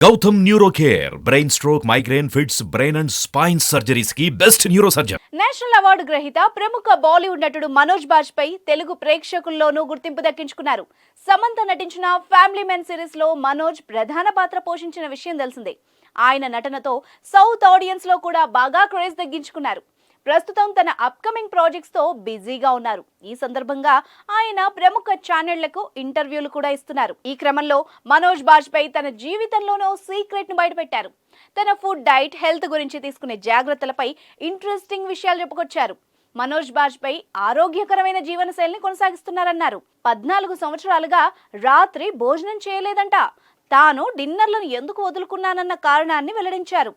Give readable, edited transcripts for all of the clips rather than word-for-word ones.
Gautam neuro care brain stroke migraine fits brain and spine surgeries కి best neurosurgeon. National award గ్రహీత ప్రముఖ బాలీవుడ్ నటుడు మనోజ్ బాజ్పేయి తెలుగు ప్రేక్షకుల్లోనూ గుర్తింపు దక్కించుకున్నారు. సమంత నటించిన ఫ్యామిలీ మెన్ సిరీస్ లో మనోజ్ ప్రధాన పాత్ర పోషించిన విషయం తెలిసిందే. ఆయన నటనతో సౌత్ ఆడియన్స్ లో కూడా బాగా క్రేజ్ దక్కించుకున్నారు. ప్రస్తుతం తన అప్కమింగ్ ప్రాజెక్ట్స్ తో బిజీగా ఉన్నారు. ఈ సందర్భంగా ఆయన ప్రముఖ ఛానళ్లకు ఇంటర్వ్యూలు కూడా ఇస్తున్నారు. ఈ క్రమంలో మనోజ్ బాజ్పేయి తన జీవితంలోనో సీక్రెట్ ను బయటపెట్టారు. తన ఫుడ్, డైట్, హెల్త్ గురించి తీసుకునే జాగ్రత్తలపై ఇంట్రెస్టింగ్ విషయాలు చెప్పుకొచ్చారు. మనోజ్ బాజ్పేయి ఆరోగ్యకరమైన జీవనశైలిని కొనసాగిస్తున్నారన్నారు. 14 సంవత్సరాలుగా రాత్రి భోజనం చేయలేదంట. తాను డిన్నర్లను ఎందుకు వదులుకున్నానన్న కారణాన్ని వెల్లడించారు.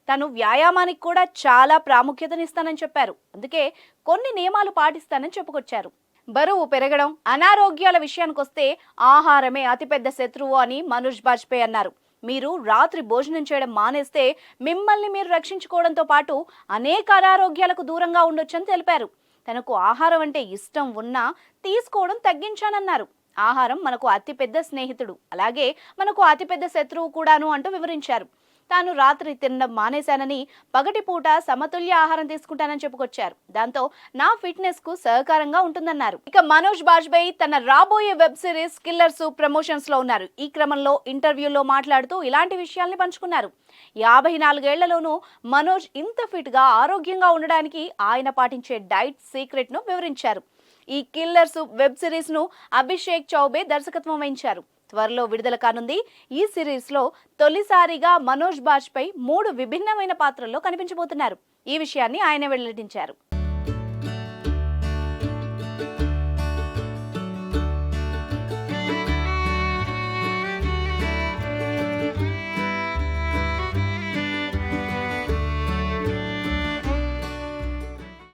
తను వ్యాయామానికి కూడా చాలా ప్రాముఖ్యతనిస్తానని చెప్పారు. అందుకే కొన్ని నియమాలు పాటిస్తానని చెప్పుకొచ్చారు. బరువు పెరగడం, అనారోగ్యాల విషయానికొస్తే ఆహారమే అతిపెద్ద శత్రువు అని మనోజ్ బాజ్పేయి అన్నారు. మీరు రాత్రి భోజనం చేయడం మానేస్తే మిమ్మల్ని మీరు రక్షించుకోవడంతో పాటు అనేక అనారోగ్యాలకు దూరంగా ఉండొచ్చని తెలిపారు. తనకు ఆహారం అంటే ఇష్టం ఉన్నా తీసుకోవడం తగ్గించానన్నారు. ఆహారం మనకు అతిపెద్ద స్నేహితుడు, అలాగే మనకు అతిపెద్ద శత్రువు కూడాను అంటూ వివరించారు. తాను రాత్రి తినడం మానేశానని, పగటిపూట సమతుల్య ఆహారం తీసుకుంటానని చెప్పుకొచ్చారు. దాంతో నా ఫిట్నెస్ కు సహకారంగా ఉంటుందన్నారు. ఇక మనోజ్ బాజ్పేయి తన రాబోయే వెబ్ సిరీస్ కిల్లర్స్ ప్రమోషన్స్ లో ఉన్నారు. ఈ క్రమంలో ఇంటర్వ్యూలో మాట్లాడుతూ ఇలాంటి విషయాల్ని పంచుకున్నారు. 54 ఏళ్లలోనూ మనోజ్ ఇంత ఫిట్ గా ఆరోగ్యంగా ఉండడానికి ఆయన పాటించే డైట్ సీక్రెట్ ను వివరించారు. ఈ కిల్లర్స్ వెబ్ సిరీస్ ను అభిషేక్ చౌబే దర్శకత్వం వహించారు. త్వరలో విడుదల కానుంది. ఈ సిరీస్ లో తొలిసారిగా మనోజ్ బాజ్పేయి 3 విభిన్నమైన పాత్రల్లో కనిపించబోతున్నారు. ఈ విషయాన్ని ఆయన వెల్లడించారు.